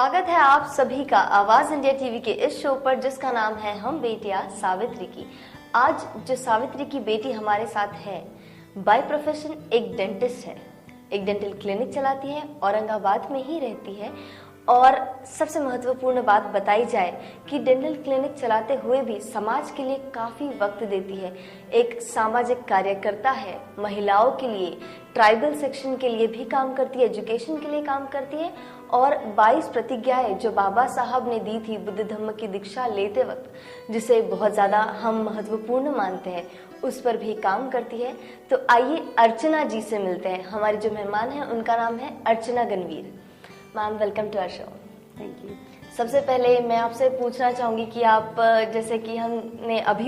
स्वागत है आप सभी का आवाज इंडिया टीवी के इस शो पर जिसका नाम है हम बेटियां सावित्री की। आज जो सावित्री की बेटी हमारे साथ है, बाय प्रोफेशन एक डेंटिस्ट है, एक डेंटल क्लिनिक चलाती है, औरंगाबाद में ही रहती है। और सबसे महत्वपूर्ण बात बताई जाए कि डेंटल क्लिनिक चलाते हुए भी समाज के लिए काफ़ी वक्त देती है, एक सामाजिक कार्यकर्ता है, महिलाओं के लिए, ट्राइबल सेक्शन के लिए भी काम करती है, एजुकेशन के लिए काम करती है। और 22 प्रतिज्ञाएं जो बाबा साहब ने दी थी बुद्ध धम्म की दीक्षा लेते वक्त, जिसे बहुत ज़्यादा हम महत्वपूर्ण मानते हैं, उस पर भी काम करती है। तो आइए अर्चना जी से मिलते हैं। हमारी जो मेहमान है उनका नाम है Archana Ganvir. Ma'am, welcome to our show. Thank you. सबसे पहले मैं आपसे पूछना चाहूँगी कि आप, जैसे कि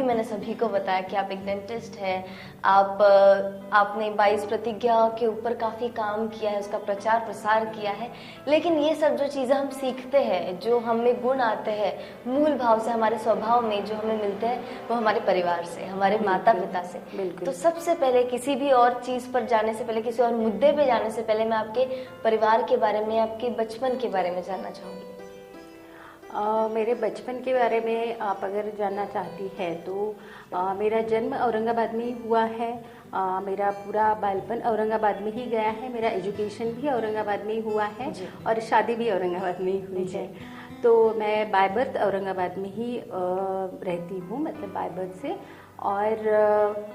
मैंने सभी को बताया कि आप एक डेंटिस्ट हैं, आपने 22 प्रतिज्ञा के ऊपर काफ़ी काम किया है, उसका प्रचार प्रसार किया है। लेकिन ये सब जो चीज़ें हम सीखते हैं, जो हमें गुण आते हैं मूल भाव से, हमारे स्वभाव में जो हमें मिलते हैं, वो हमारे परिवार से, हमारे माता पिता से। तो सबसे पहले किसी भी और चीज़ पर जाने से पहले, किसी और मुद्दे पे जाने से पहले मैं आपके परिवार के बारे में, आपके बचपन के बारे में जानना चाहूँगी। मेरे बचपन के बारे में आप अगर जानना चाहती है तो मेरा जन्म औरंगाबाद में ही हुआ है। मेरा पूरा बालपन औरंगाबाद में ही गया है। मेरा एजुकेशन भी औरंगाबाद में ही हुआ है और शादी भी औरंगाबाद में ही हुई है। तो मैं बाय बर्थ औरंगाबाद में ही रहती हूँ, मतलब बाय बर्थ से। और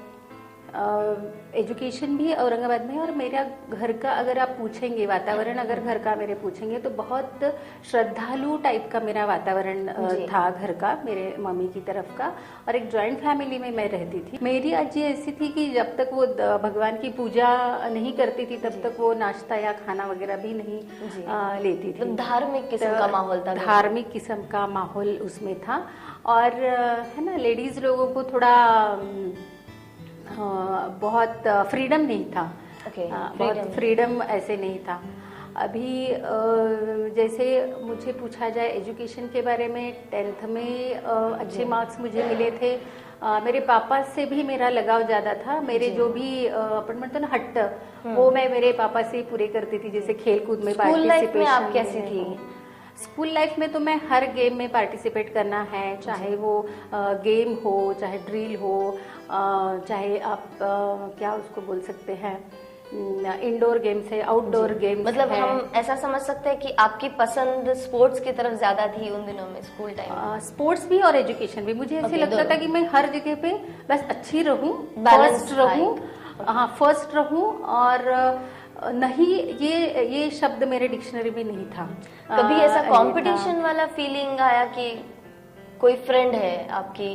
एजुकेशन भी औरंगाबाद में है। और मेरा घर का अगर आप पूछेंगे, वातावरण अगर घर का मेरे पूछेंगे तो बहुत श्रद्धालु टाइप का मेरा वातावरण था घर का, मेरे मम्मी की तरफ का। और एक जॉइंट फैमिली में मैं रहती थी। मेरी अज्जी ऐसी थी कि जब तक वो भगवान की पूजा नहीं करती थी तब तक वो नाश्ता या खाना वगैरह भी नहीं लेती थी। धार्मिक किस्म का माहौल था। धार्मिक किस्म का माहौल उसमें था। और है ना, लेडीज लोगों को थोड़ा बहुत फ्रीडम नहीं था। बहुत फ्रीडम ऐसे नहीं था। अभी जैसे मुझे पूछा जाए एजुकेशन के बारे में, 10th में अच्छे मार्क्स मुझे मिले थे। मेरे पापा से भी मेरा लगाव ज़्यादा था। मेरे जो भी अपन मतलब ना हट्ट, वो मैं मेरे पापा से ही पूरे करती थी। जैसे खेल कूद में पार्टिसिपेशन। आप कैसी थी? स्कूल लाइफ में तो मैं हर गेम में पार्टिसिपेट करना है, चाहे वो गेम हो, चाहे ड्रिल हो, चाहे आप क्या उसको बोल सकते हैं, इंडोर गेम्स है, आउटडोर गेम्स। मतलब हम ऐसा समझ सकते हैं कि आपकी पसंद स्पोर्ट्स की तरफ ज्यादा थी उन दिनों में, स्कूल टाइम? स्पोर्ट्स भी और एजुकेशन भी। मुझे ऐसे लगता था कि मैं हर जगह पे बस अच्छी रहूं, फर्स्ट रहूं। हाँ, फर्स्ट रहूं। और नहीं, ये शब्द मेरे डिक्शनरी में नहीं था। कभी ऐसा कंपटीशन वाला फीलिंग आया कि कोई फ्रेंड है आपकी,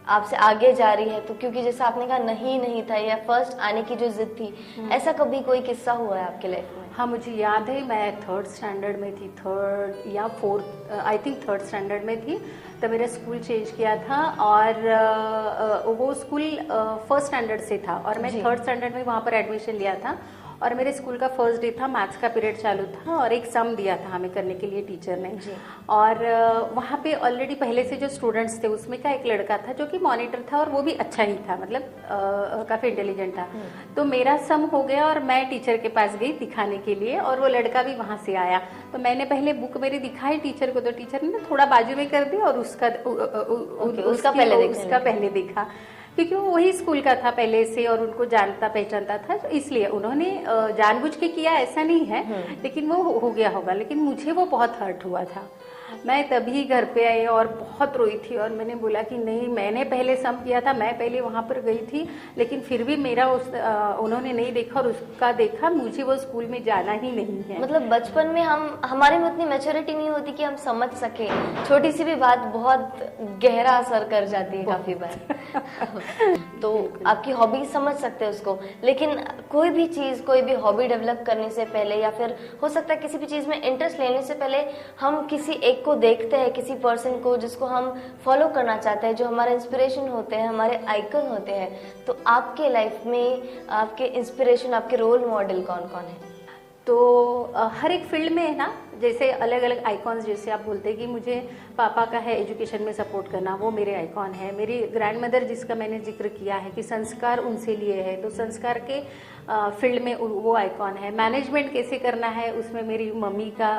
आपसे आगे जा रही है, तो क्योंकि जैसा आपने कहा नहीं था, या फर्स्ट आने की जो जिद थी, ऐसा कभी कोई किस्सा हुआ है आपके लाइफ में? हाँ, मुझे याद है, मैं 3rd स्टैंडर्ड में थी, 3rd या 4th, I think 3rd standard में थी। तो मेरा स्कूल चेंज किया था और वो स्कूल 1st स्टैंडर्ड से था और मैं 3rd स्टैंडर्ड में वहाँ पर एडमिशन लिया था। और मेरे स्कूल का फर्स्ट डे था, मैथ्स का पीरियड चालू था और एक सम दिया था हमें करने के लिए टीचर ने। और वहाँ पे ऑलरेडी पहले से जो स्टूडेंट्स थे उसमें का एक लड़का था जो कि मॉनिटर था और वो भी अच्छा ही था, मतलब काफ़ी इंटेलिजेंट था। तो मेरा सम हो गया और मैं टीचर के पास गई दिखाने के लिए और वो लड़का भी वहाँ से आया। तो मैंने पहले बुक मेरी दिखाई टीचर को, तो टीचर ने थोड़ा बाजू में कर दिया और उसका पहले देखा, क्योंकि वो वही स्कूल का था पहले से और उनको जानता पहचानता था, तो इसलिए उन्होंने जानबूझ के किया ऐसा नहीं है, लेकिन वो हो गया होगा। लेकिन मुझे वो बहुत हर्ट हुआ था। मैं तभी घर पे आई और बहुत रोई थी और मैंने बोला कि नहीं, मैंने पहले सम किया था, मैं पहले वहाँ पर गई थी, लेकिन फिर भी मेरा उन्होंने नहीं देखा और उसका देखा, मुझे वो स्कूल में जाना ही नहीं है। मतलब बचपन में हमारे में उतनी मैच्योरिटी नहीं होती कि हम समझ सके, छोटी सी भी बात बहुत गहरा असर कर जाती है काफी बार। तो आपकी हॉबी समझ सकते हैं उसको, लेकिन कोई भी चीज़, कोई भी हॉबी डेवलप करने से पहले, या फिर हो सकता है किसी भी चीज़ में इंटरेस्ट लेने से पहले, हम किसी एक को देखते हैं, किसी पर्सन को जिसको हम फॉलो करना चाहते हैं, जो हमारे इंस्पिरेशन होते हैं, हमारे आइकन होते हैं। तो आपके लाइफ में आपके इंस्पिरेशन, आपके रोल मॉडल कौन कौन है? तो हर एक फील्ड में है ना, जैसे अलग अलग आइकॉन्स, जैसे आप बोलते हैं कि मुझे पापा का है एजुकेशन में सपोर्ट करना, वो मेरे आइकॉन है। मेरी ग्रैंड मदर जिसका मैंने जिक्र किया है कि संस्कार उनसे लिए है, तो संस्कार के फील्ड में वो आइकॉन है। मैनेजमेंट कैसे करना है उसमें मेरी मम्मी का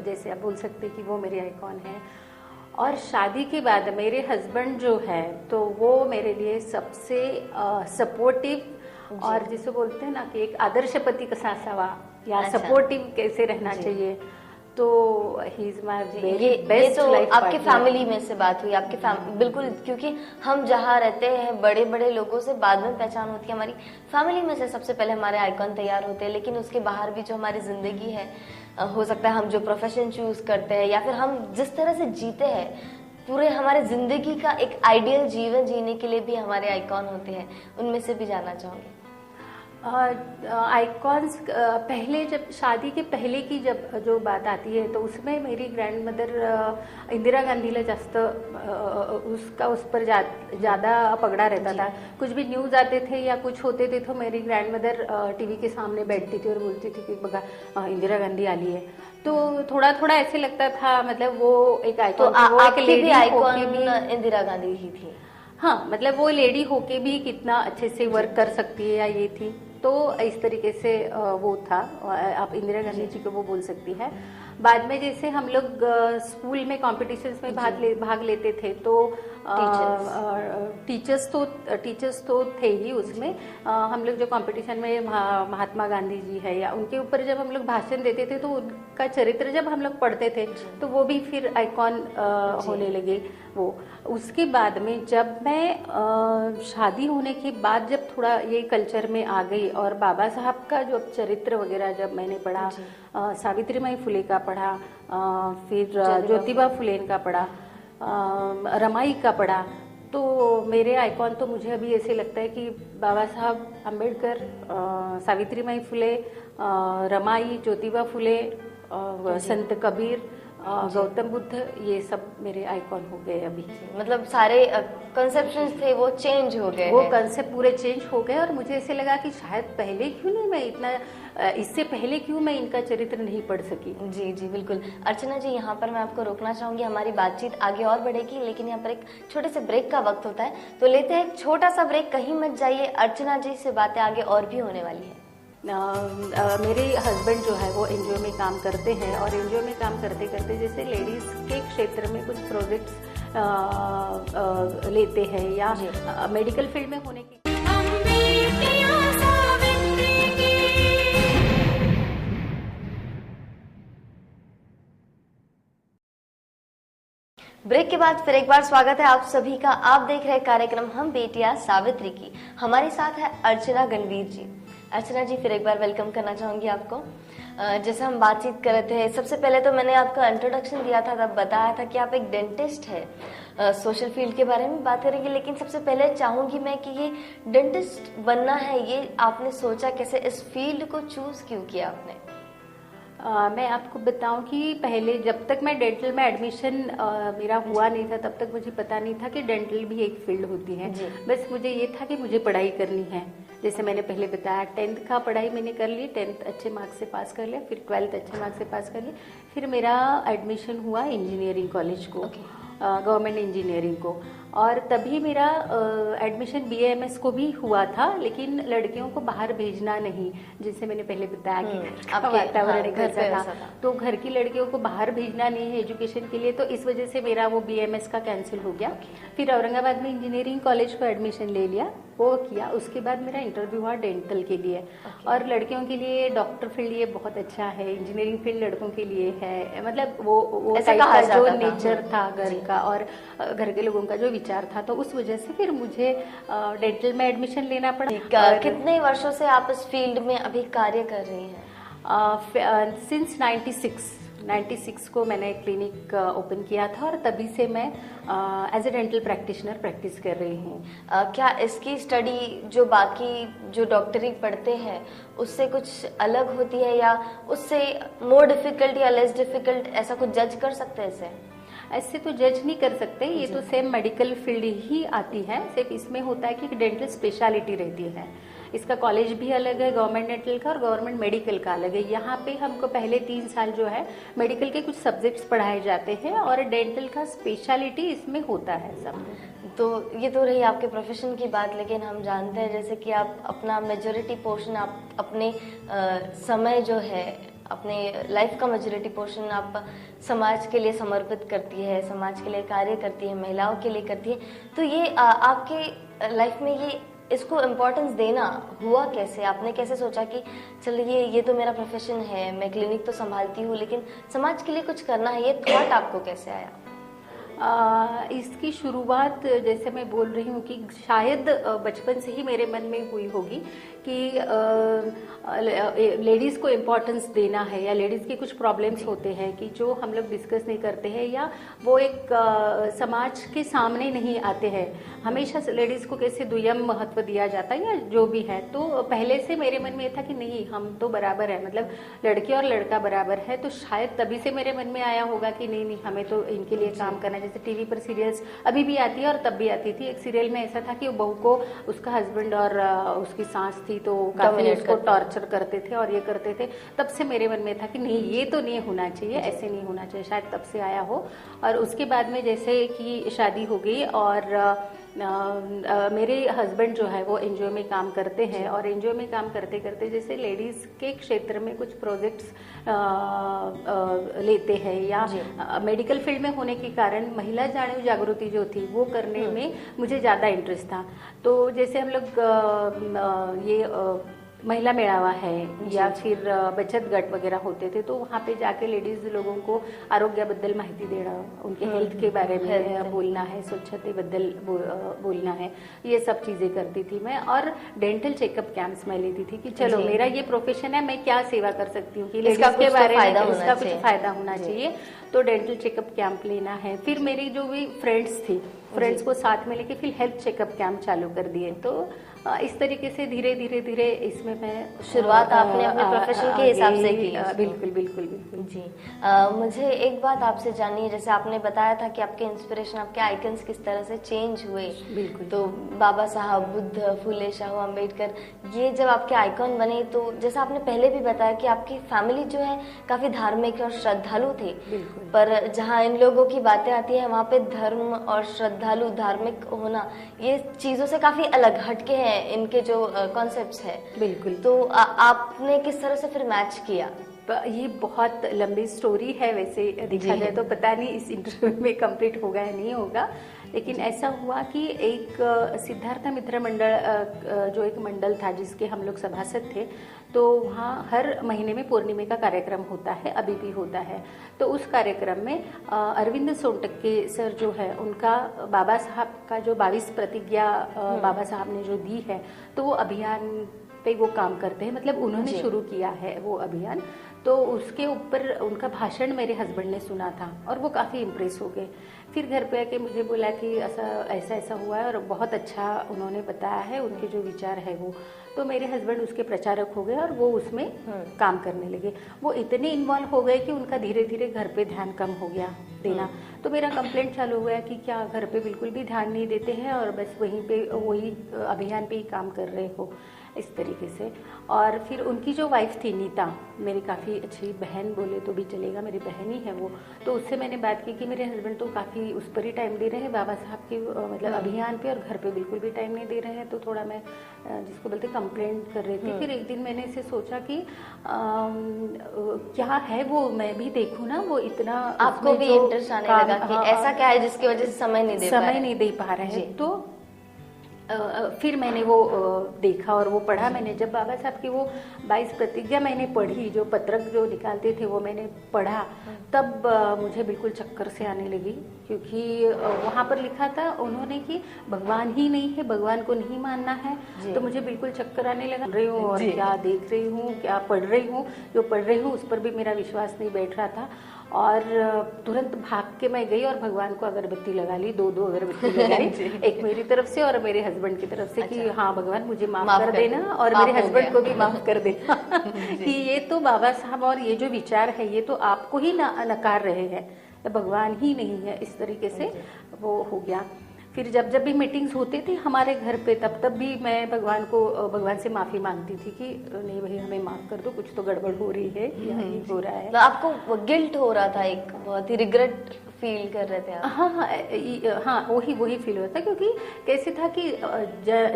जैसे आप बोल सकते हैं कि वो मेरे आइकॉन है। और शादी के बाद मेरे हस्बैंड जो है तो वो मेरे लिए सबसे सपोर्टिव, और जिसे बोलते हैं ना कि एक आदर्श पति कसा असावा या अच्छा। सपोर्टिव कैसे रहना चाहिए, तो ही इज माय वेरी ये बेस्ट तो लाइफ आपके फैमिली में से बात हुई, आपके बिल्कुल, क्योंकि हम जहाँ रहते हैं बड़े बड़े लोगों से बाद में पहचान होती है, हमारी फैमिली में से सबसे पहले हमारे आइकॉन तैयार होते हैं। लेकिन उसके बाहर भी जो हमारी जिंदगी है, हो सकता है हम जो प्रोफेशन चूज करते हैं या फिर हम जिस तरह से जीते हैं, पूरे हमारे जिंदगी का एक आइडियल जीवन जीने के लिए भी हमारे आइकॉन होते हैं। उनमें से भी जानना चाहूंगी। आइकॉन्स पहले, जब शादी के पहले की जब जो बात आती है तो उसमें मेरी ग्रैंड मदर इंदिरा गांधीला जास्त उसका उस पर ज़्यादा पकड़ा रहता था। कुछ भी न्यूज़ आते थे या कुछ होते थे तो मेरी ग्रैंड मदर टीवी के सामने बैठती थी और बोलती थी कि बगा इंदिरा गांधी आ ली है। तो थोड़ा थोड़ा ऐसे लगता था, मतलब वो एक आइकॉन, तो वो एक आपकी लेडी भी आइकॉन भी, इंदिरा गांधी ही थी। हाँ, मतलब वो लेडी होके भी कितना अच्छे से वर्क कर सकती है या ये थी, तो इस तरीके से वो था। आप इंदिरा गांधी जी को वो बोल सकती है। बाद में जैसे हम लोग स्कूल में कॉम्पिटिशन्स में भाग लेते थे तो टीचर्स तो थे ही उसमें। हम लोग जो कंपटीशन में महात्मा गांधी जी है या उनके ऊपर जब हम लोग भाषण देते थे तो उनका चरित्र जब हम लोग पढ़ते थे तो वो भी फिर आइकॉन होने लगे वो। उसके बाद में जब मैं शादी होने के बाद जब थोड़ा ये कल्चर में आ गई और बाबा साहब का जो चरित्र वगैरह जब मैंने पढ़ा, सावित्रीबाई फुले का पढ़ा, फिर ज्योतिबा फुले का पढ़ा, रमाई का पढ़ा, तो मेरे आइकॉन तो मुझे अभी ऐसे लगता है कि बाबा साहब अम्बेडकर, सावित्रीबाई फुले, रमाई, ज्योतिबा फुले, संत कबीर, गौतम बुद्ध, ये सब मेरे आइकॉन हो गए अभी। मतलब सारे कंसेप्शंस थे वो चेंज हो गए, वो कंसेप्ट पूरे चेंज हो गए। और मुझे ऐसे लगा कि शायद पहले क्यों नहीं मैं इतना, इससे पहले क्यों मैं इनका चरित्र नहीं पढ़ सकी। जी जी बिल्कुल। अर्चना जी, यहाँ पर मैं आपको रोकना चाहूंगी, हमारी बातचीत आगे और बढ़ेगी, लेकिन यहाँ पर एक छोटे से ब्रेक का वक्त होता है, तो लेते हैं एक छोटा सा ब्रेक। कहीं मत जाइए, अर्चना जी से बातें आगे और भी होने वाली है। मेरे हस्बैंड जो है वो एनजीओ में काम करते हैं और एनजीओ में काम करते करते जैसे लेडीज़ के क्षेत्र में कुछ प्रोजेक्ट्स लेते हैं या मेडिकल फील्ड में होने की। ब्रेक के बाद फिर एक बार स्वागत है आप सभी का। आप देख रहे कार्यक्रम हम बेटियां सावित्री की। हमारे साथ है अर्चना गणवीर जी। अर्चना जी, फिर एक बार वेलकम करना चाहूंगी आपको। जैसे हम बातचीत कर रहे थे, सबसे पहले तो मैंने आपका इंट्रोडक्शन दिया था, तब बताया था कि आप एक डेंटिस्ट है। सोशल फील्ड के बारे में बात करेंगे, लेकिन सबसे पहले चाहूंगी मैं कि ये डेंटिस्ट बनना है, ये आपने सोचा कैसे, इस फील्ड को चूज क्यों किया आपने? मैं आपको बताऊं कि पहले जब तक मैं डेंटल में एडमिशन मेरा हुआ नहीं था तब तक मुझे पता नहीं था कि डेंटल भी एक फील्ड होती है। बस मुझे ये था कि मुझे पढ़ाई करनी है। जैसे मैंने पहले बताया, 10th का पढ़ाई मैंने कर ली, 10th अच्छे मार्क्स से पास कर लिया, फिर 12th अच्छे मार्क्स से पास कर लिया, फिर मेरा एडमिशन हुआ इंजीनियरिंग कॉलेज को, गवर्नमेंट इंजीनियरिंग को। और तभी मेरा एडमिशन BAMS को भी हुआ था, लेकिन लड़कियों को बाहर भेजना नहीं, जैसे मैंने पहले बताया कि घर का वातावरण कैसा था, तो घर की लड़कियों को बाहर भेजना नहीं है एजुकेशन के लिए, तो इस वजह से मेरा वो BAMS का कैंसिल हो गया। फिर औरंगाबाद में इंजीनियरिंग कॉलेज को एडमिशन ले लिया, वो किया। उसके बाद मेरा इंटरव्यू हुआ डेंटल के लिए। और लड़कियों के लिए डॉक्टर फील्ड ये बहुत अच्छा है, इंजीनियरिंग फील्ड लड़कों के लिए है, मतलब वो टाइप का जो नेचर था घर का और घर के लोगों का जो विचार था, तो उस वजह से फिर मुझे डेंटल में एडमिशन लेना पड़ा। कितने वर्षों से आप इस फील्ड में अभी कार्य कर रही हैं? सिंस 96 को मैंने क्लिनिक ओपन किया था और तभी से मैं as a dental practitioner practice कर रही हूँ। क्या इसकी स्टडी जो बाकी जो डॉक्टरी पढ़ते हैं उससे कुछ अलग होती है, या उससे मोर डिफिकल्ट या लेस डिफिकल्ट, ऐसा कुछ जज कर सकते हैं इसे? ऐसे तो जज नहीं कर सकते, ये तो सेम मेडिकल फील्ड ही आती है। सिर्फ इसमें होता है कि डेंटल स्पेशलिटी रहती है। इसका कॉलेज भी अलग है गवर्नमेंट डेंटल का और गवर्नमेंट मेडिकल का अलग है। यहाँ पे हमको पहले 3 साल जो है मेडिकल के कुछ सब्जेक्ट्स पढ़ाए जाते हैं और डेंटल का स्पेशलिटी इसमें होता है सब। तो ये तो रही आपके प्रोफेशन की बात, लेकिन हम जानते हैं जैसे कि आप अपना मेजॉरिटी पोर्शन आप अपने समय जो है, अपने लाइफ का मेजॉरिटी पोर्शन आप समाज के लिए समर्पित करती है, समाज के लिए कार्य करती है, महिलाओं के लिए करती है। तो ये आपके लाइफ में ये इसको इम्पोर्टेंस देना हुआ कैसे? आपने कैसे सोचा कि चलिए ये तो मेरा प्रोफेशन है, मैं क्लिनिक तो संभालती हूँ लेकिन समाज के लिए कुछ करना है, ये थॉट आपको कैसे आया? इसकी शुरुआत जैसे मैं बोल रही हूँ कि शायद बचपन से ही मेरे मन में हुई होगी कि लेडीज़ को इम्पोर्टेंस देना है या लेडीज़ के कुछ प्रॉब्लम्स होते हैं कि जो हम लोग डिस्कस नहीं करते हैं या वो एक समाज के सामने नहीं आते हैं। हमेशा लेडीज़ को कैसे दुय्यम महत्व दिया जाता है या जो भी है। तो पहले से मेरे मन में ये था कि नहीं, हम तो बराबर है, मतलब लड़की और लड़का बराबर है। तो शायद तभी से मेरे मन में आया होगा कि नहीं नहीं, हमें तो इनके लिए काम करना है। जैसे टीवी पर सीरियल्स अभी भी आती है और तब भी आती थी। एक सीरियल में ऐसा था कि वो बहू को उसका हस्बैंड और उसकी सास थी तो काफी उसको टॉर्चर करते थे और ये करते थे। तब से मेरे मन में था कि नहीं, ये तो नहीं होना चाहिए, ऐसे नहीं होना चाहिए। शायद तब से आया हो। और उसके बाद में जैसे कि शादी हो गई और मेरे हस्बैंड जो है वो एनजीओ में काम करते हैं और एनजीओ में काम करते करते जैसे लेडीज़ के क्षेत्र में कुछ प्रोजेक्ट्स लेते हैं या मेडिकल फील्ड में होने के कारण महिला जागृति जो थी वो करने में मुझे ज़्यादा इंटरेस्ट था। तो जैसे हम लोग ये महिला मेळावा है या फिर बचत गट वगैरह होते थे तो वहाँ पे जाके लेडीज लोगों को आरोग्याबद्दल माहिती देना, उनके हेल्थ के बारे में बोलना है, स्वच्छतेबद्दल बोलना है, ये सब चीज़ें करती थी मैं। और डेंटल चेकअप कैंप्स मैं लेती थी कि चलो मेरा ये प्रोफेशन है, मैं क्या सेवा कर सकती हूँ कि लेडीज के बारे में इसका कुछ फायदा होना चाहिए। तो डेंटल चेकअप कैंप लेना है। फिर मेरी जो भी फ्रेंड्स थी, फ्रेंड्स को साथ में लेके फिर हेल्थ चेकअप कैंप चालू कर दिए। तो इस तरीके से धीरे धीरे धीरे इसमें मैं शुरुआत आपने अपने प्रोफेशन के हिसाब से की। बिल्कुल बिल्कुल बिल्कुल जी। मुझे एक बात आपसे जाननी है, जैसे आपने बताया था कि आपके इंस्पिरेशन, आपके आइकन्स किस तरह से चेंज हुए। बिल्कुल। तो बाबा साहब, बुद्ध, फूले शाहू अम्बेडकर, ये जब आपके आइकॉन बने तो जैसा आपने पहले भी बताया कि आपकी फैमिली जो है काफी धार्मिक और श्रद्धालु थे। पर जहाँ इन लोगों की बातें आती है वहाँ पे धर्म और श्रद्धालु, धार्मिक होना, ये चीजों से काफी अलग हटके हैं इनके जो कॉन्सेप्ट्स है। बिल्कुल। तो आपने किस तरह से फिर मैच किया? ये बहुत लंबी स्टोरी है, वैसे देखा जाए तो पता नहीं इस इंटरव्यू में कंप्लीट होगा या नहीं होगा। लेकिन ऐसा हुआ कि एक सिद्धार्थ मित्र मंडल जो एक मंडल था जिसके हम लोग सभासद थे, तो वहाँ हर महीने में पूर्णिमा का कार्यक्रम होता है, अभी भी होता है। तो उस कार्यक्रम में अरविंद सोनटक्के सर जो है उनका बाबा साहब का जो 22 प्रतिज्ञा बाबा साहब ने जो दी है, तो वो अभियान पे वो काम करते हैं, मतलब उन्होंने शुरू किया है वो अभियान। तो उसके ऊपर उनका भाषण मेरे हस्बैंड ने सुना था और वो काफ़ी इम्प्रेस हो गए। फिर घर पे आके मुझे बोला कि ऐसा ऐसा हुआ है और बहुत अच्छा उन्होंने बताया है, उनके जो विचार है वो। तो मेरे हस्बैंड उसके प्रचारक हो गए और वो उसमें काम करने लगे। वो इतने इन्वॉल्व हो गए कि उनका धीरे धीरे घर पे ध्यान कम हो गया देना। तो मेरा कंप्लेंट चालू हो गया कि क्या घर पे बिल्कुल भी ध्यान नहीं देते हैं और बस वहीं पे वही अभियान पे ही काम कर रहे हो, इस तरीके से। और फिर उनकी जो वाइफ थी नीता, मेरी काफ़ी अच्छी बहन बोले तो भी चलेगा, मेरी बहन ही है वो। तो उससे मैंने बात की कि मेरे हस्बैंड तो काफ़ी उस पर ही टाइम दे रहे हैं बाबा साहब के मतलब अभियान पे, और घर पे बिल्कुल भी टाइम नहीं दे रहे हैं। तो थोड़ा मैं जिसको बोलते कंप्लेंट कर रही थी। फिर एक दिन मैंने इसे सोचा कि क्या है वो, मैं भी देखूँ ना, वो इतना आपको भी इंटरेस्ट आने लगा कि ऐसा क्या है जिसकी वजह से समय नहीं दे पा रहे हैं। तो फिर मैंने वो देखा और वो पढ़ा मैंने। जब बाबा साहब की वो 22 प्रतिज्ञा मैंने पढ़ी, जो पत्रक जो निकालते थे वो मैंने पढ़ा, तब मुझे बिल्कुल चक्कर से आने लगी। क्योंकि वहाँ पर लिखा था उन्होंने कि भगवान ही नहीं है, भगवान को नहीं मानना है। तो मुझे बिल्कुल चक्कर आने लगा रही हूँ और क्या देख रही हूँ, क्या पढ़ रही हूँ, जो पढ़ रही हूँ उस पर भी मेरा विश्वास नहीं बैठ रहा था। और तुरंत भाग के मैं गई और भगवान को अगरबत्ती लगा ली, दो अगरबत्ती लगाई, एक मेरी तरफ से और मेरे हस्बैंड की तरफ से। कि हाँ भगवान मुझे माफ कर देना और मेरे हस्बैंड को भी माफ कर देना कि ये तो बाबा साहब और ये जो विचार है ये तो आपको ही नकार रहे हैं, तो भगवान ही नहीं है। इस तरीके से वो हो गया। फिर जब जब भी मीटिंग्स होते थे हमारे घर पे, तब तब भी मैं भगवान से माफ़ी मांगती थी कि नहीं भाई हमें माफ़ कर दो, कुछ तो गड़बड़ हो रही है या ये हो रहा है। तो आपको गिल्ट हो रहा था, एक बहुत ही रिग्रेट फील कर रहे थे आप? हाँ, वही फील होता, क्योंकि कैसे था कि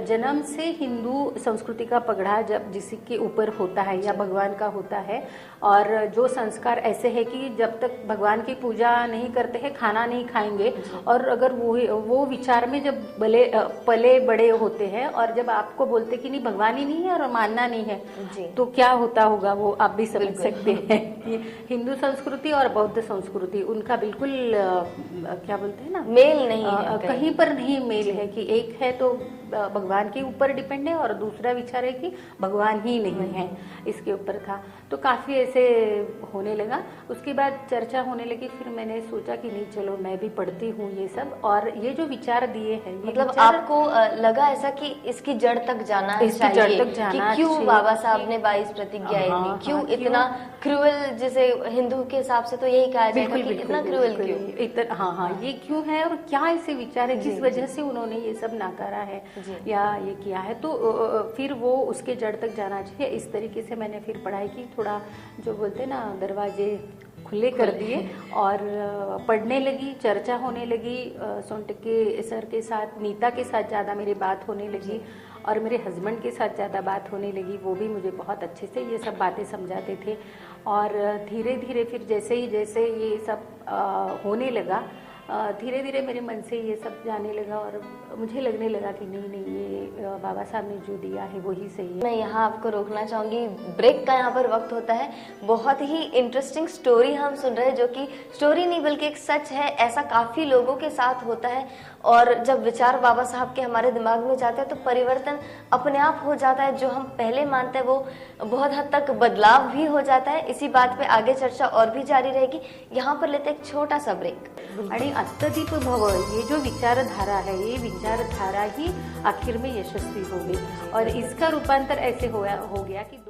जन्म से हिंदू संस्कृति का पगड़ा जब जिसके ऊपर होता है या भगवान का होता है, और जो संस्कार ऐसे है कि जब तक भगवान की पूजा नहीं करते हैं खाना नहीं खाएंगे, और अगर वो विचार में जब पले बड़े होते हैं और जब आपको बोलते कि नहीं भगवान ही नहीं है और मानना नहीं है, तो क्या होता होगा वो आप भी समझ सकते हैं कि हिंदू संस्कृति और बौद्ध संस्कृति उनका बिल्कुल क्या बोलते हैं ना, मेल नहीं है, कहीं पर नहीं मेल है कि एक है तो भगवान के ऊपर डिपेंड है और दूसरा विचार है कि भगवान ही नहीं है, इसके ऊपर था। तो काफ़ी ऐसे होने लगा। उसके बाद चर्चा होने लगी, फिर मैंने सोचा कि नहीं चलो मैं भी पढ़ती हूँ ये सब, और ये जो विचार दिए हैं, मतलब आपको लगा ऐसा कि इसकी जड़ तक जाना चाहिए, कि क्यों बाबा साहब ने 22 प्रतिज्ञाएं दी, क्यों इतना क्रूअल, जैसे हिंदू के हिसाब से तो यही कहा जाएगा कि इतना क्रूअल क्यों, इतना हाँ ये क्यों है और क्या ऐसे विचार है जिस वजह से उन्होंने ये सब नाकारा है या ये किया है। तो फिर वो उसके जड़ तक जाना चाहिए। इस तरीके से मैंने फिर पढ़ाई की, थोड़ा जो बोलते हैं ना दरवाजे खुले कर दिए और पढ़ने लगी, चर्चा होने लगी। सोनटके सर के साथ, नीता के साथ ज़्यादा मेरी बात होने लगी और मेरे हस्बैंड के साथ ज़्यादा बात होने लगी। वो भी मुझे बहुत अच्छे से ये सब बातें समझाते थे, और धीरे धीरे फिर जैसे ये सब होने लगा, धीरे धीरे मेरे मन से ये सब जाने लगा और मुझे लगने लगा कि नहीं ये बाबा साहब ने जो दिया है वही सही है। मैं यहाँ आपको रोकना चाहूँगी, ब्रेक का यहाँ पर वक्त होता है। बहुत ही इंटरेस्टिंग स्टोरी हम सुन रहे हैं, जो कि स्टोरी नहीं बल्कि एक सच है। ऐसा काफ़ी लोगों के साथ होता है, और जब विचार बाबा साहब के हमारे दिमाग में जाते हैं तो परिवर्तन अपने आप हो जाता है। जो हम पहले मानते हैं वो बहुत हद तक बदलाव भी हो जाता है। इसी बात पे आगे चर्चा और भी जारी रहेगी। यहाँ पर लेते एक छोटा सा ब्रेक। आणि अत्तदीप भव, ये जो विचारधारा है, ये विचारधारा ही आखिर में यशस्वी हो गई, और इसका रूपांतर ऐसे हो गया कि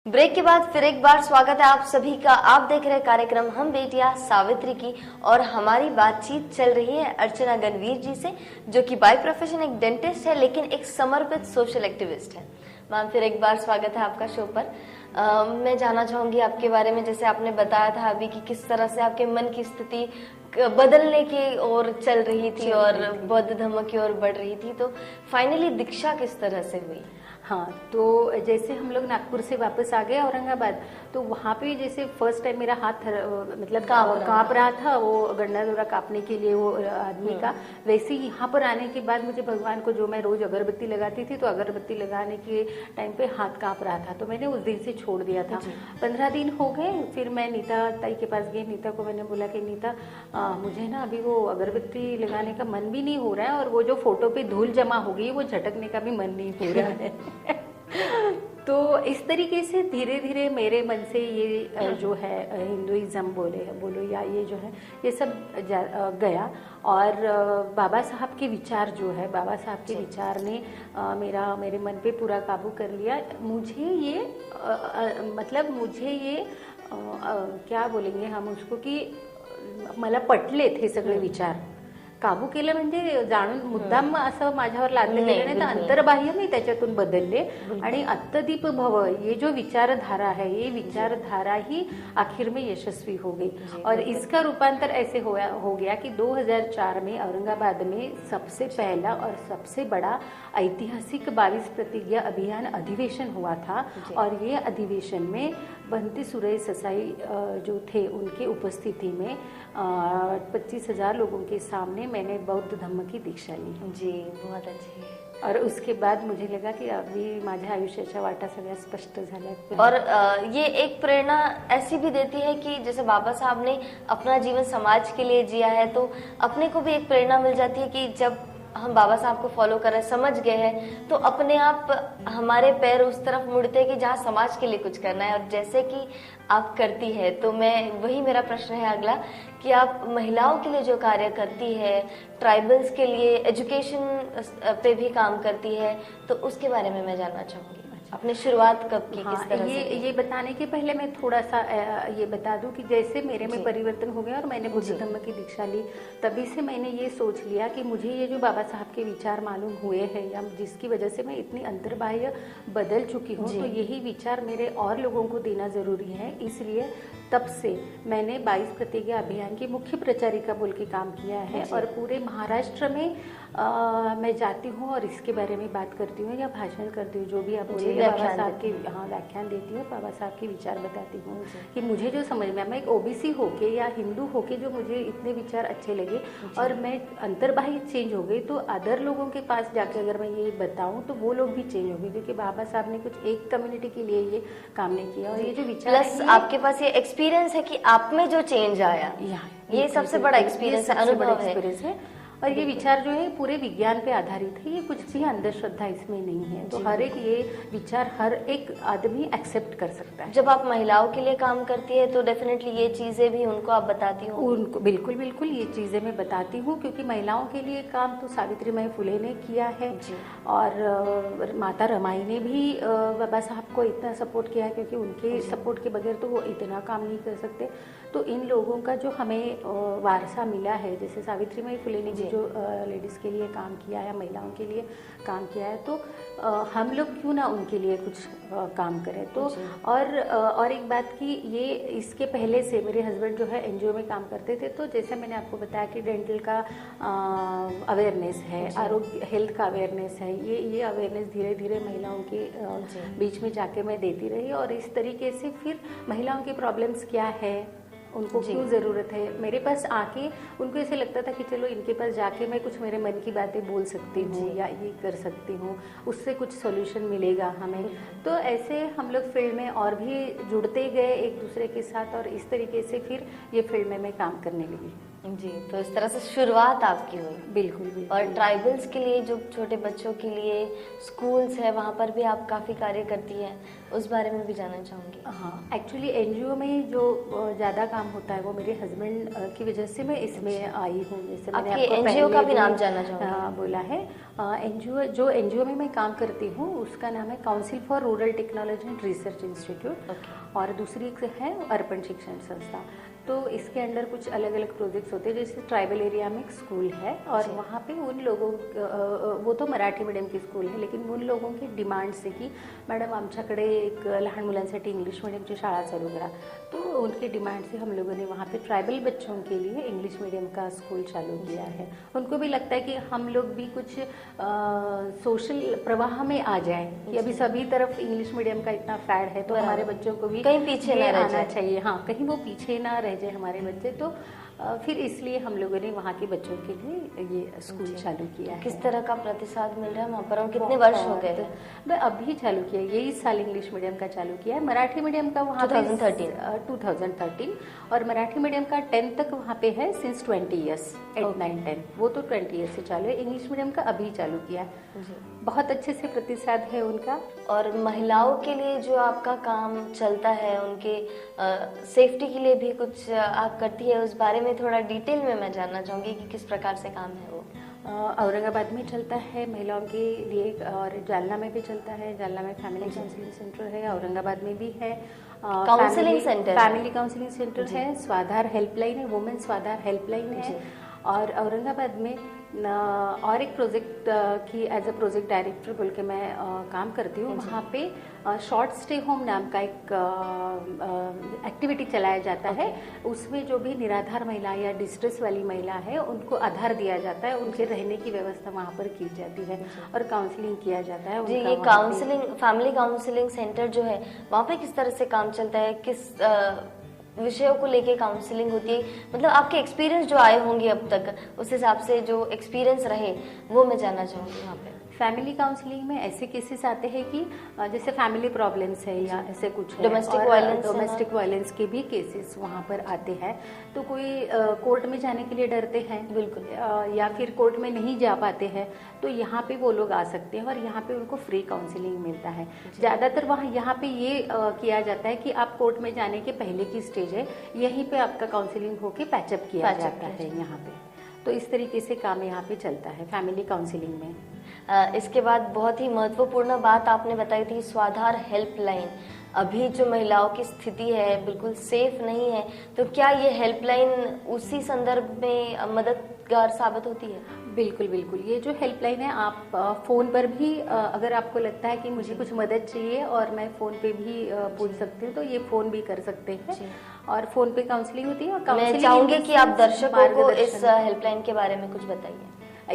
ब्रेक के बाद फिर एक बार स्वागत है आप सभी का। आप देख रहे कार्यक्रम हम बेटियां सावित्री की, और हमारी बातचीत चल रही है अर्चना गणवीर जी से, जो कि बाय प्रोफेशन एक डेंटिस्ट है लेकिन एक समर्पित सोशल एक्टिविस्ट है। मैम, फिर एक बार स्वागत है आपका शो पर। मैं जानना चाहूंगी आपके बारे में, जैसे आपने बताया था अभी कि किस तरह से आपके मन की स्थिति बदलने की ओर चल रही थी और बौद्ध धर्म की ओर बढ़ रही थी, तो फाइनली दीक्षा किस तरह से हुई? हाँ, तो जैसे हम लोग नागपुर से वापस आ गए औरंगाबाद, तो वहाँ पे जैसे फर्स्ट टाइम मेरा हाथ मतलब काँप रहा था, वो गन्ना दौरा काँपने के लिए वो आदमी का। वैसे ही यहाँ पर आने के बाद मुझे भगवान को, जो मैं रोज अगरबत्ती लगाती थी, तो अगरबत्ती लगाने के टाइम पे हाथ काँप रहा था, तो मैंने उस दिन से छोड़ दिया था। 15 दिन हो गए, फिर मैं नीता ताई के पास गई। नीता को मैंने बोला कि नीता मुझे ना अभी वो अगरबत्ती लगाने का मन भी नहीं हो रहा है, और वो जो फोटो पे धूल जमा हो गई वो झटकने का भी मन नहीं हो रहा है। तो इस तरीके से धीरे धीरे मेरे मन से ये जो है हिंदुइज्म बोलो या ये जो है ये सब गया, और बाबा साहब के विचार जो है, बाबा साहब के विचार ने मेरे मन पे पूरा काबू कर लिया। मुझे ये मतलब मुझे ये क्या बोलेंगे हम उसको, कि मला पटले थे सगळे विचार, काबू केलं म्हणजे जाणून मुद्दाम असं माझ्यावर लादलं गेलं नाही, तर अंतर्बाह्य मी त्याच्यातून बदलले। आणि अत्तदीप भव, ये जो विचारधारा है, ये विचारधारा ही आखिर में यशस्वी हो गई, और इसका रूपांतर ऐसे हो गया कि 2004 में औरंगाबाद में सबसे पहला और सबसे बड़ा ऐतिहासिक 22 प्रतिज्ञा अभियान अधिवेशन हुआ था, और ये अधिवेशन में बंटी सुरई ससाई जो थे उनके उपस्थिति में 25,000 लोगों के सामने मैंने बौद्ध धम्म की दीक्षा ली। जी, बहुत अच्छी है। और उसके बाद मुझे लगा की अभी माझ्या आयुष्याच्या वाटा सगळ्या स्पष्ट झाल्या। और ये एक प्रेरणा ऐसी भी देती है कि जैसे बाबा साहब ने अपना जीवन समाज के लिए जिया है, तो अपने को भी एक प्रेरणा मिल जाती है कि जब हम बाबा साहब को फॉलो कर रहे हैं, समझ गए हैं, तो अपने आप हमारे पैर उस तरफ मुड़ते हैं कि जहाँ समाज के लिए कुछ करना है। और जैसे कि आप करती है, तो मैं वही मेरा प्रश्न है अगला, कि आप महिलाओं के लिए जो कार्य करती है, ट्राइबल्स के लिए एजुकेशन पे भी काम करती है, तो उसके बारे में मैं जानना चाहूँगी। आपने शुरुआत कब की, हाँ, किस तरह से की? ये बताने के पहले मैं थोड़ा सा ये बता दूं कि जैसे मेरे में परिवर्तन हो गया और मैंने बुद्ध धम्म की दीक्षा ली, तभी से मैंने ये सोच लिया कि मुझे ये जो बाबा साहब के विचार मालूम हुए हैं या जिसकी वजह से मैं इतनी अंतर्बाह्य बदल चुकी हूँ, तो यही विचार मेरे और लोगों को देना ज़रूरी है। इसलिए तब से मैंने 22 प्रतिज्ञा अभियान की मुख्य प्रचारिका बोल के काम किया है और पूरे महाराष्ट्र में मैं जाती हूँ और इसके बारे में बात करती हूँ या भाषण करती हूँ, जो भी आप बोलिए, बाबा साहब के व्याख्यान देती हूँ, बाबा साहब के विचार बताती हूँ कि मुझे जो समझ में, मैं एक ओबीसी होके या हिंदू होके जो मुझे इतने विचार अच्छे लगे और मैं अंतर्बाह्य चेंज हो गई, तो अदर लोगों के पास जाके अगर मैं ये बताऊँ तो वो लोग भी चेंज हो गए, क्योंकि बाबा साहब ने कुछ एक कम्युनिटी के लिए ये काम नहीं किया। और ये जो विचार प्लस आपके पास ये एक्सपीरियंस है कि आप में जो चेंज आया, ये सबसे बड़ा एक्सपीरियंस है, अनुभव है। और ये विचार जो है पूरे विज्ञान पे आधारित है, ये कुछ भी अंधश्रद्धा इसमें नहीं है। तो हर एक ये विचार हर एक आदमी एक्सेप्ट कर सकता है। जब आप महिलाओं के लिए काम करती है तो डेफिनेटली ये चीजें भी उनको आप बताती हो? उनको बिल्कुल बिल्कुल ये चीज़ें मैं बताती हूँ, क्योंकि महिलाओं के लिए काम तो सावित्रीबाई फुले ने किया है और माता रमाई ने भी बाबा साहब को इतना सपोर्ट किया है, क्योंकि उनके सपोर्ट के बगैर तो वो इतना काम नहीं कर सकते। तो इन लोगों का जो हमें वारसा मिला है, जैसे सावित्रीबाई फुले ने जो लेडीज़ के लिए काम किया है, महिलाओं के लिए काम किया है, तो हम लोग क्यों ना उनके लिए कुछ काम करें। तो और एक बात की, ये इसके पहले से मेरे हस्बैंड जो है एनजीओ में काम करते थे, तो जैसे मैंने आपको बताया कि डेंटल का अवेयरनेस है, आरोग्य हेल्थ का अवेयरनेस है, ये अवेयरनेस धीरे धीरे महिलाओं के बीच में जाके मैं देती रही। और इस तरीके से फिर महिलाओं की प्रॉब्लम्स क्या है, उनको क्यों ज़रूरत है, मेरे पास आके उनको ऐसे लगता था कि चलो इनके पास जाके मैं कुछ मेरे मन की बातें बोल सकती हूँ या ये कर सकती हूँ, उससे कुछ सॉल्यूशन मिलेगा हमें। तो ऐसे हम लोग फील्ड में और भी जुड़ते गए एक दूसरे के साथ, और इस तरीके से फिर ये फील्ड में मैं काम करने लगी। जी, तो इस तरह से शुरुआत आपकी हुई। बिल्कुल बिल्कुल। और ट्राइबल्स के लिए, जो छोटे बच्चों के लिए स्कूल्स है, वहाँ पर भी आप काफ़ी कार्य करती हैं, उस बारे में भी जानना चाहूँगी। हाँ, एक्चुअली एनजीओ में जो ज़्यादा काम होता है वो मेरे हस्बैंड की वजह से मैं इसमें आई हूँ। जैसे मैंने आपको एनजीओ का भी नाम जानना चाहूँगी। बोला है, एनजीओ में मैं काम करती हूँ उसका नाम है council for rural technology and research institute, और दूसरी है अर्पण शिक्षण संस्था। तो इसके अंडर कुछ अलग अलग प्रोजेक्ट्स होते हैं। जैसे ट्राइबल एरिया में एक स्कूल है और वहाँ पे उन लोगों, वो तो मराठी मीडियम की स्कूल है, लेकिन उन लोगों की डिमांड से की मॅडम आमच्याकडे एक लहान मुलांसाठी इंग्लिश मीडियमची शाळा चालू करा, तो उनकी डिमांड से हम लोगों ने वहाँ पे ट्राइबल बच्चों के लिए इंग्लिश मीडियम का स्कूल चालू किया है। उनको भी लगता है कि हम लोग भी कुछ सोशल प्रवाह में आ जाए, कि अभी सभी तरफ इंग्लिश मीडियम का इतना फैड है, तो हमारे बच्चों को भी कहीं पीछे ना आना चाहिए। हाँ, कहीं वो पीछे ना रह जाए हमारे बच्चे। तो फिर इसलिए हम लोगों ने वहाँ के बच्चों के लिए ये स्कूल चालू किया है। किस तरह का प्रतिसाद मिल रहा है वहाँ पर? हम कितने वर्ष हो गए? मैं अभी चालू किया, ये इस साल इंग्लिश मीडियम का चालू किया है। मराठी मीडियम का वहाँ 2013 और मराठी मीडियम का 10 तक वहाँ पे है सिंस 20 ईयर्स, 8, 9, 10 वो तो 20 ईयर्स से चालू है। इंग्लिश मीडियम का अभी चालू किया है, बहुत अच्छे से प्रतिसाद है उनका। और महिलाओं के लिए जो आपका काम चलता है, उनके सेफ्टी के लिए भी कुछ आप करती है, उस बारे में थोड़ा डिटेल में मैं जानना चाहूँगी कि किस प्रकार से काम है वो। औरंगाबाद में चलता है महिलाओं के लिए, और जालना में भी चलता है। जालना में फैमिली काउंसलिंग सेंटर है, औरंगाबाद में भी है counselling centre, family counselling centre है, स्वाधार हेल्पलाइन है, वुमेन स्वाधार हेल्पलाइन है। और औरंगाबाद में और एक प्रोजेक्ट की एज अ प्रोजेक्ट डायरेक्टर बोल के मैं काम करती हूँ। वहाँ पे शॉर्ट स्टे होम नाम का एक एक्टिविटी चलाया जाता है। उसमें जो भी निराधार महिला या डिस्ट्रेस वाली महिला है उनको आधार दिया जाता है, उनके रहने की व्यवस्था वहाँ पर की जाती है और काउंसलिंग किया जाता है। जी, ये काउंसलिंग, फैमिली काउंसलिंग सेंटर जो है वहाँ पे किस तरह से काम चलता है, किस विषयों को लेके काउंसलिंग होती है? मतलब आपके एक्सपीरियंस जो आए होंगे अब तक, उस हिसाब से जो एक्सपीरियंस रहे वो मैं जानना चाहूँगी। वहाँ पे फैमिली काउंसलिंग में ऐसे केसेस आते हैं कि जैसे फैमिली प्रॉब्लम्स है या ऐसे कुछ है, डोमेस्टिक वायलेंस के भी केसेस वहाँ पर आते हैं। तो कोई कोर्ट में जाने के लिए डरते हैं, बिल्कुल, या फिर कोर्ट में नहीं जा पाते हैं, तो यहाँ पे वो लोग आ सकते हैं और यहाँ पे उनको फ्री काउंसलिंग मिलता है। ज़्यादातर वहाँ यहाँ पे ये किया जाता है कि आप कोर्ट में जाने के पहले की स्टेज है, यहीं पे आपका काउंसलिंग होके पैचअप किया जाता है यहाँ पे। तो इस तरीके से काम यहाँ पे चलता है फैमिली काउंसलिंग में। इसके बाद बहुत ही महत्वपूर्ण बात आपने बताई थी, स्वाधार हेल्पलाइन। अभी जो महिलाओं की स्थिति है बिल्कुल सेफ नहीं है, तो क्या ये हेल्पलाइन उसी संदर्भ में मददगार साबित होती है? बिल्कुल बिल्कुल, ये जो हेल्पलाइन है आप फ़ोन पर भी अगर आपको लगता है कि मुझे कुछ मदद चाहिए और मैं फ़ोन पे भी पूछ सकती हूँ, तो ये फ़ोन भी कर सकते हैं और फ़ोन पे काउंसलिंग होती है। और मैं चाहूँगी कि आप दर्शकों को इस हेल्पलाइन के बारे में कुछ बताइए।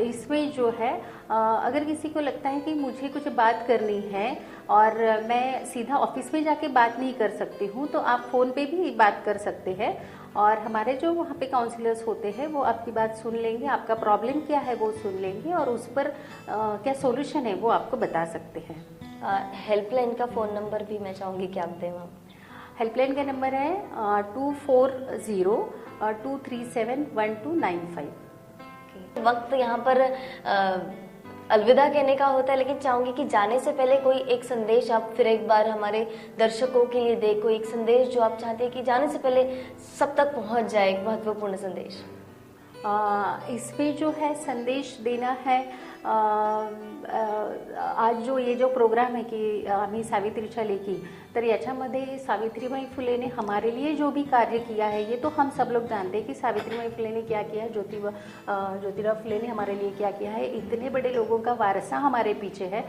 इसमें जो है अगर किसी को लगता है कि मुझे कुछ बात करनी है और मैं सीधा ऑफिस में जाके बात नहीं कर सकती हूँ, तो आप फ़ोन पे भी बात कर सकते हैं और हमारे जो वहाँ पे काउंसलर्स होते हैं वो आपकी बात सुन लेंगे, आपका प्रॉब्लम क्या है वो सुन लेंगे और उस पर क्या सॉल्यूशन है वो आपको बता सकते हैं। हेल्पलाइन का फ़ोन नंबर भी मैं चाहूँगी कि आप दें मैम। हेल्पलाइन का नंबर है 2402371295। वक्त यहाँ पर अलविदा कहने का होता है, लेकिन चाहूंगी कि जाने से पहले कोई एक संदेश आप फिर एक बार हमारे दर्शकों के लिए दे, कोई एक संदेश जो आप चाहते हैं कि जाने से पहले सब तक पहुंच जाए, एक महत्वपूर्ण संदेश। इसमें जो है संदेश देना है, आज जो प्रोग्राम आहे की आम्ही सावित्रीच्या लेकी, तर याच्यामध्ये सावित्रीबाई फुले ने हमारे लिए जो भी कार्य किया है, ये तो हम सब लोग जानते हैं कि सावित्रीबाई फुले ने क्या किया है, ज्योतिराव फुले ने हमारे लिए क्या किया है। इतने बड़े लोगों का वारसा हमारे पीछे है,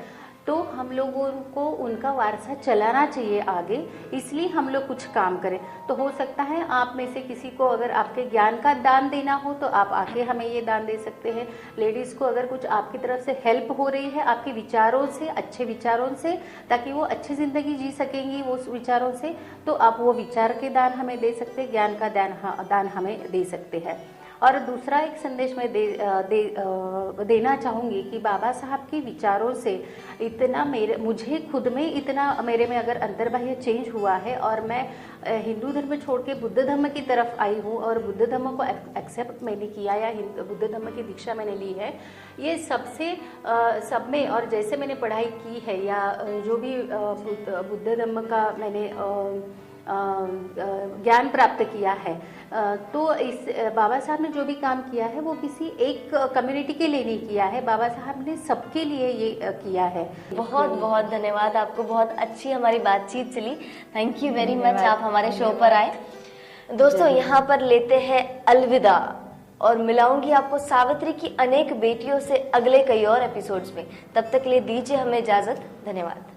तो हम लोगों को उनका वारसा चलाना चाहिए आगे, इसलिए हम लोग कुछ काम करें। तो हो सकता है आप में से किसी को अगर आपके ज्ञान का दान देना हो तो आप आके हमें ये दान दे सकते हैं। लेडीज़ को अगर कुछ आपकी तरफ से हेल्प हो रही है आपके विचारों से, अच्छे विचारों से, ताकि वो अच्छी ज़िंदगी जी सकेंगी वो विचारों से, तो आप वो विचार के दान हमें दे सकते हैं, ज्ञान का दान हमें दे सकते हैं। और दूसरा एक संदेश मैं देना चाहूँगी कि बाबा साहब के विचारों से इतना मुझे खुद में इतना मेरे में अगर अंतर्बाह्य चेंज हुआ है और मैं हिंदू धर्म छोड़ के बुद्ध धर्म की तरफ आई हूँ और बुद्ध धर्म को एक्सेप्ट मैंने किया या बुद्ध धर्म की दीक्षा मैंने ली है, ये सब में और जैसे मैंने पढ़ाई की है या जो भी बुद्ध धर्म का मैंने ज्ञान प्राप्त किया है, तो इस बाबा साहब ने जो भी काम किया है वो किसी एक कम्युनिटी के लिए नहीं किया है, बाबा साहब ने सबके लिए ये किया है। बहुत बहुत धन्यवाद आपको, बहुत अच्छी हमारी बातचीत चली। थैंक यू वेरी मच, आप हमारे शो पर आए। दोस्तों यहाँ पर लेते हैं अलविदा और मिलाऊंगी आपको सावित्री की अनेक बेटियों से अगले कई और एपिसोड्स में। तब तक ले दीजिए हमें इजाजत। धन्यवाद।